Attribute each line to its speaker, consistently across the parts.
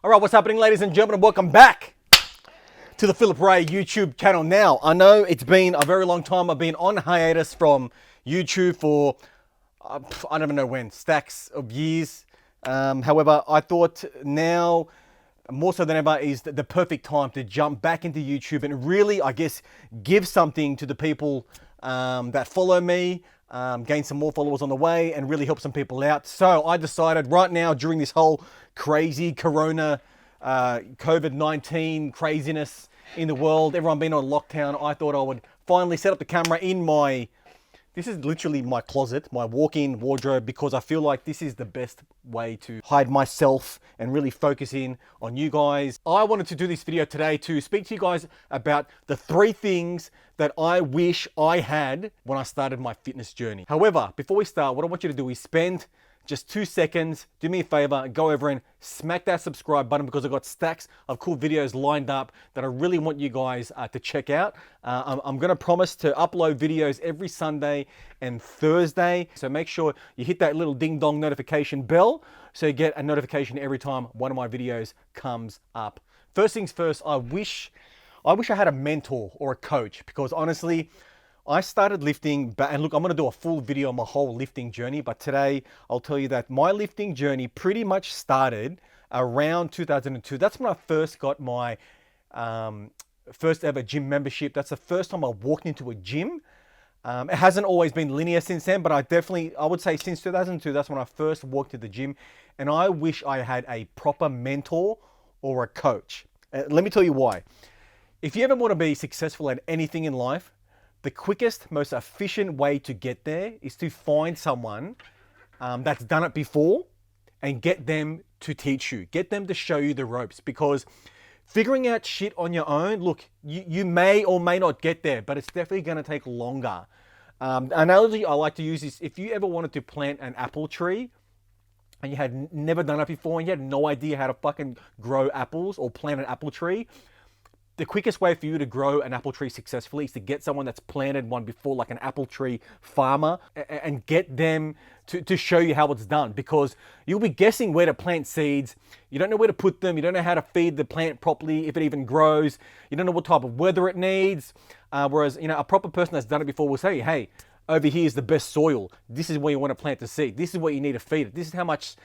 Speaker 1: All right, what's happening, ladies and gentlemen? Welcome back to the Philip Ray YouTube channel. Now, I know it's been a very long time. I've been on hiatus from YouTube for, I don't even know when, stacks of years. However, I thought now, more so than ever, is the perfect time to jump back into YouTube and really, I guess, give something to the people that follow me, gain some more followers on the way, and really help some people out. So I decided right now, during this whole crazy Corona, COVID-19 craziness in the world, everyone being on lockdown, I thought I would finally set up the camera in my, this is literally my closet, my walk-in wardrobe, because I feel like this is the best way to hide myself and really focus in on you guys. I wanted to do this video today to speak to you guys about the 3 things that I wish I had when I started my fitness journey. However, before we start, what I want you to do is spend just 2 seconds, do me a favor, go over and smack that subscribe button, because I've got stacks of cool videos lined up that I really want you guys to check out. I'm gonna promise to upload videos every Sunday and Thursday. So make sure you hit that little ding dong notification bell so you get a notification every time one of my videos comes up. First things first, I wish I had a mentor or a coach, because honestly, I started lifting, and look, I'm going to do a full video on my whole lifting journey, but today I'll tell you that my lifting journey pretty much started around 2002. That's when I first got my first ever gym membership. That's the first time I walked into a gym. It hasn't always been linear since then, but I would say since 2002, that's when I first walked to the gym. And I wish I had a proper mentor or a coach. Let me tell you why. If you ever want to be successful at anything in life, the quickest, most efficient way to get there is to find someone that's done it before and get them to teach you, get them to show you the ropes, because figuring out shit on your own, look, you may or may not get there, but it's definitely going to take longer. Analogy I like to use is, if you ever wanted to plant an apple tree and you had never done it before and you had no idea how to fucking grow apples or plant an apple tree, the quickest way for you to grow an apple tree successfully is to get someone that's planted one before, like an apple tree farmer, and get them to show you how it's done, because you'll be guessing where to plant seeds. You don't know where to put them. You don't know how to feed the plant properly, if it even grows. You don't know what type of weather it needs. Whereas, a proper person that's done it before will say, hey, over here is the best soil. This is where you want to plant the seed. This is what you need to feed it. This is how much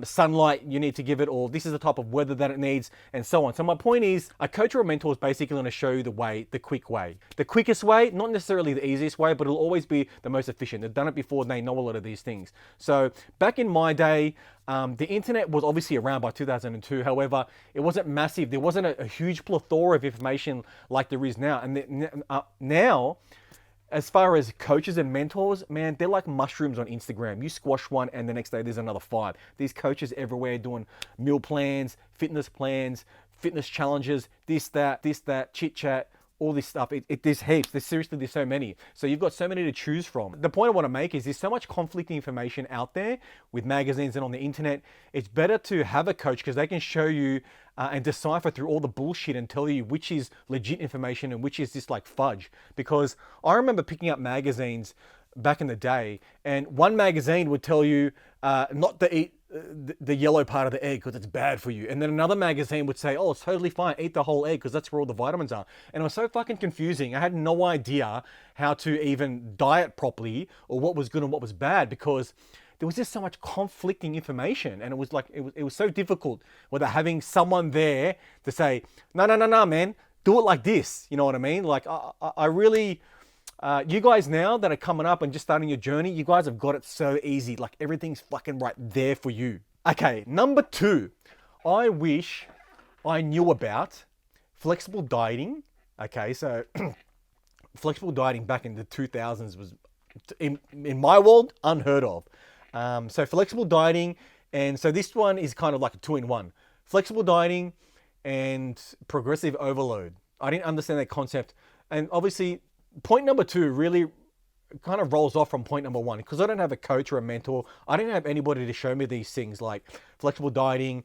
Speaker 1: sunlight you need to give it, or this is the type of weather that it needs, and so on. So my point is, a coach or a mentor is basically going to show you the way, the quick way. The quickest way, not necessarily the easiest way, but it'll always be the most efficient. They've done it before and they know a lot of these things. So back in my day, the internet was obviously around by 2002. However, it wasn't massive. There wasn't a huge plethora of information like there is now. And now, as far as coaches and mentors, man, they're like mushrooms on Instagram. You squash one and the next day there's another 5. These coaches everywhere doing meal plans, fitness challenges, this, that, chit chat, all this stuff. There's heaps. There's so many. So you've got so many to choose from. The point I want to make is, there's so much conflicting information out there with magazines and on the internet. It's better to have a coach, because they can show you and decipher through all the bullshit and tell you which is legit information and which is just like fudge. Because I remember picking up magazines back in the day, and one magazine would tell you not to eat the yellow part of the egg because it's bad for you, and then another magazine would say, oh, it's totally fine, eat the whole egg because that's where all the vitamins are. And it was so fucking confusing. I had no idea how to even diet properly, or what was good and what was bad, because there was just so much conflicting information, and it was like, it was so difficult without having someone there to say, no, man, do it like this. You know what I mean? Like, I really, you guys now that are coming up and just starting your journey, you guys have got it so easy. Like, everything's fucking right there for you. Okay, number 2, I wish I knew about flexible dieting. Okay, so flexible dieting back in the 2000s was, in my world, unheard of. So flexible dieting, and so this one is kind of like a 2-in-1. Flexible dieting and progressive overload. I didn't understand that concept. And obviously, point number 2 really kind of rolls off from point number 1, because I don't have a coach or a mentor. I didn't have anybody to show me these things like flexible dieting,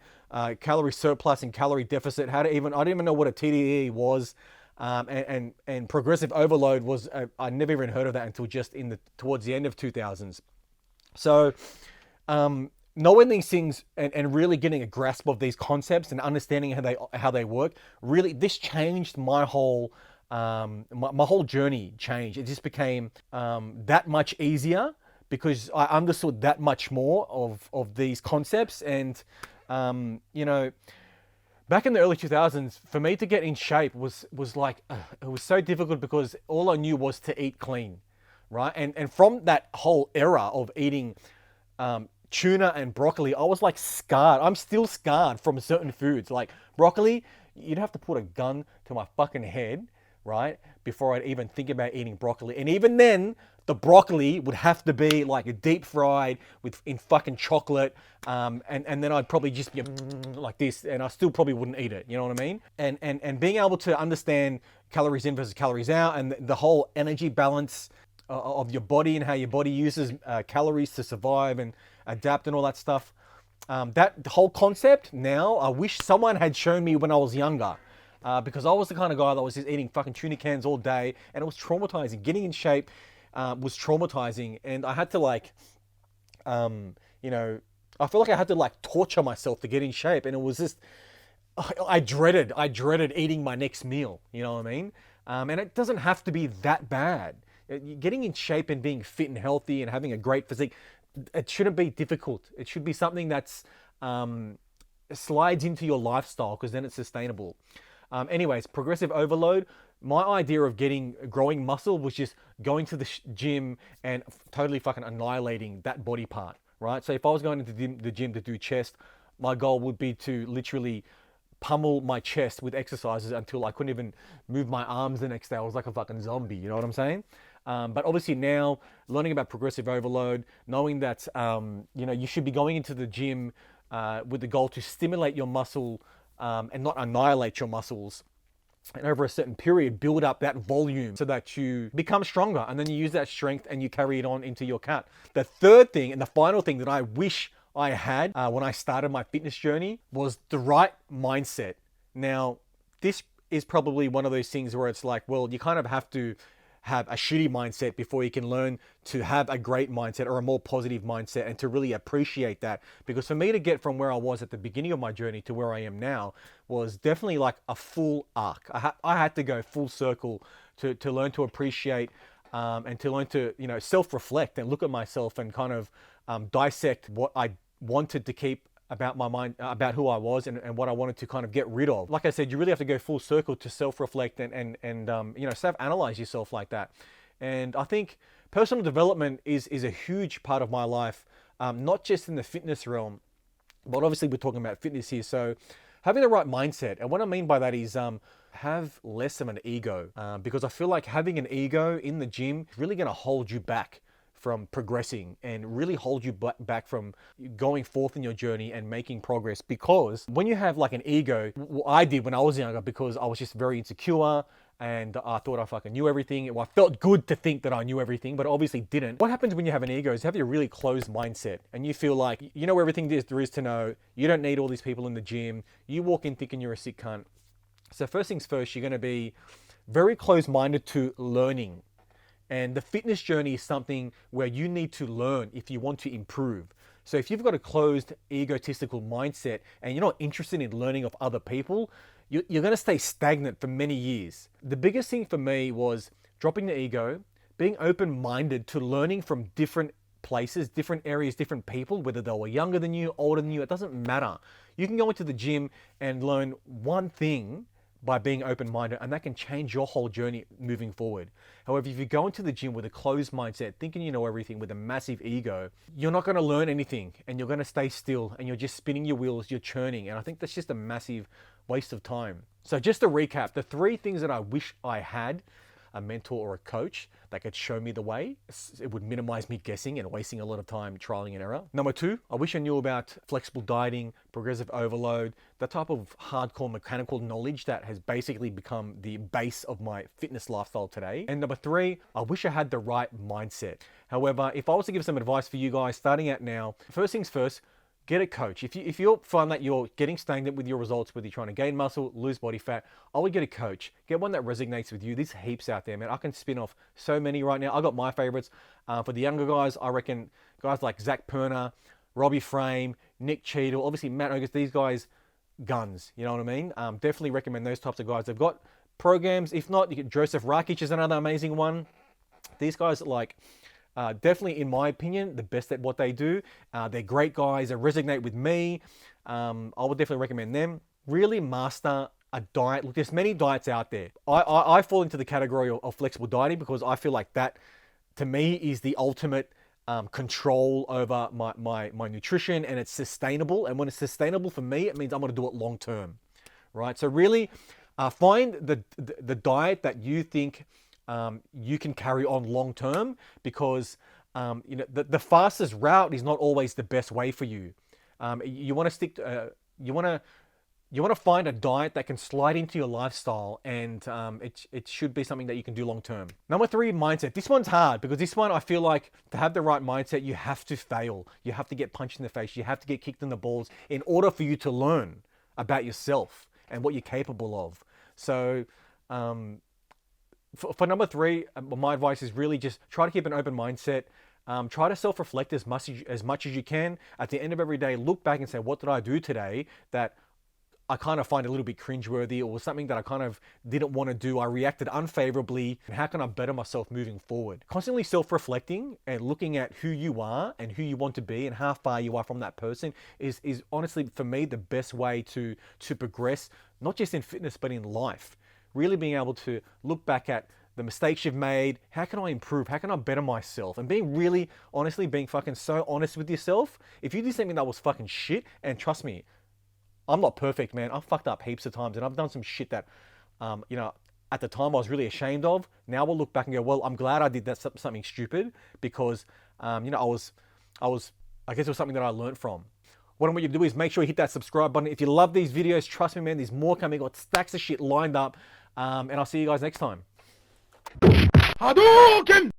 Speaker 1: calorie surplus and calorie deficit. I didn't even know what a TDE was. And progressive overload was, I never even heard of that until just towards the end of 2000s. So knowing these things and really getting a grasp of these concepts and understanding how they work, really, this changed my whole my whole journey changed. It just became that much easier because I understood that much more of these concepts. And you know, back in the early 2000s, for me to get in shape was like it was so difficult because all I knew was to eat clean, right? And from that whole era of eating tuna and broccoli, I was like scarred. I'm still scarred from certain foods. Like broccoli, you'd have to put a gun to my fucking head, right? Before I'd even think about eating broccoli. And even then, the broccoli would have to be like a deep fried in fucking chocolate. And then I'd probably just be like this, and I still probably wouldn't eat it. You know what I mean? And being able to understand calories in versus calories out and the whole energy balance of your body and how your body uses calories to survive and adapt and all that stuff. That whole concept now, I wish someone had shown me when I was younger. Because I was the kind of guy that was just eating fucking tuna cans all day, and it was traumatizing. Getting in shape was traumatizing, and I had to like, you know, I feel like I had to like torture myself to get in shape, and it was just, I dreaded eating my next meal. You know what I mean? And it doesn't have to be that bad. Getting in shape and being fit and healthy and having a great physique, it shouldn't be difficult. It should be something that's slides into your lifestyle because then it's sustainable. Anyways, progressive overload. My idea of growing muscle was just going to the gym and totally fucking annihilating that body part, right? So if I was going into the gym to do chest, my goal would be to literally pummel my chest with exercises until I couldn't even move my arms the next day. I was like a fucking zombie, you know what I'm saying? But obviously now, learning about progressive overload, knowing that you know, you should be going into the gym with the goal to stimulate your muscle and not annihilate your muscles. And over a certain period, build up that volume so that you become stronger. And then you use that strength and you carry it on into your cat. The third thing and the final thing that I wish I had when I started my fitness journey was the right mindset. Now, this is probably one of those things where it's like, well, you kind of have to have a shitty mindset before you can learn to have a great mindset or a more positive mindset and to really appreciate that. Because for me to get from where I was at the beginning of my journey to where I am now was definitely like a full arc. I had to go full circle to learn to appreciate and to learn to, you know, self-reflect and look at myself and kind of dissect what I wanted to keep about my mind, about who I was and what I wanted to kind of get rid of. Like I said, you really have to go full circle to self-reflect and you know, self-analyze yourself like that. And I think personal development is a huge part of my life, not just in the fitness realm, but obviously we're talking about fitness here. So having the right mindset, and what I mean by that is have less of an ego, because I feel like having an ego in the gym is really going to hold you back from progressing and really hold you back from going forth in your journey and making progress. Because when you have like an ego, I did when I was younger, because I was just very insecure and I thought I fucking knew everything. Well, I felt good to think that I knew everything, but obviously didn't. What happens when you have an ego is you have a really closed mindset and you feel like you know everything there is to know. You don't need all these people in the gym. You walk in thinking you're a sick cunt. So first things first, you're going to be very closed-minded to learning. And the fitness journey is something where you need to learn if you want to improve. So if you've got a closed, egotistical mindset and you're not interested in learning of other people, you're going to stay stagnant for many years. The biggest thing for me was dropping the ego, being open-minded to learning from different places, different areas, different people, whether they were younger than you, older than you, it doesn't matter. You can go into the gym and learn one thing by being open-minded, and that can change your whole journey moving forward. However, if you go into the gym with a closed mindset, thinking you know everything with a massive ego, you're not going to learn anything and you're going to stay still and you're just spinning your wheels, you're churning. And I think that's just a massive waste of time. So just to recap, the 3 things that I wish I had: a mentor or a coach that could show me the way. It would minimize me guessing and wasting a lot of time trialing and error. Number 2, I wish I knew about flexible dieting, progressive overload, that type of hardcore mechanical knowledge that has basically become the base of my fitness lifestyle today. And number 3, I wish I had the right mindset. However, if I was to give some advice for you guys starting out now, first things first, get a coach. If you find that you're getting stagnant with your results, whether you're trying to gain muscle, lose body fat, I would get a coach. Get one that resonates with you. There's heaps out there, man. I can spin off so many right now. I got my favorites. For the younger guys, I reckon guys like Zach Perner, Robbie Frame, Nick Cheadle, obviously Matt Ogus, these guys, guns, you know what I mean? Definitely recommend those types of guys. They've got programs. If not, you get Joseph Rakic is another amazing one. These guys like definitely, in my opinion, the best at what they do. They're great guys. They resonate with me. I would definitely recommend them. Really master a diet. Look, there's many diets out there. I fall into the category of flexible dieting because I feel like that, to me, is the ultimate control over my nutrition, and it's sustainable. And when it's sustainable for me, it means I'm going to do it long term, right? So really find the diet that you think you can carry on long term, because you know, the fastest route is not always the best way for you. You want to stick to, you want to find a diet that can slide into your lifestyle, and it should be something that you can do long term. Number 3, mindset. This one's hard because this one, I feel like to have the right mindset, you have to fail. You have to get punched in the face. You have to get kicked in the balls in order for you to learn about yourself and what you're capable of. So for number 3, my advice is really just try to keep an open mindset. Try to self-reflect as much as you can. At the end of every day, look back and say, what did I do today that I kind of find a little bit cringeworthy, or something that I kind of didn't want to do? I reacted unfavorably, and how can I better myself moving forward? Constantly self-reflecting and looking at who you are and who you want to be and how far you are from that person is honestly, for me, the best way to progress, not just in fitness, but in life. Really being able to look back at the mistakes you've made. How can I improve? How can I better myself? And being really, honestly, being fucking so honest with yourself. If you did something that was fucking shit, and trust me, I'm not perfect, man. I've fucked up heaps of times, and I've done some shit that, you know, at the time I was really ashamed of. Now we'll look back and go, well, I'm glad I did that, something stupid, because, you know, I guess it was something that I learned from. What I want you to do is make sure you hit that subscribe button. If you love these videos, trust me, man, there's more coming. Got stacks of shit lined up. And I'll see you guys next time. Hadouken!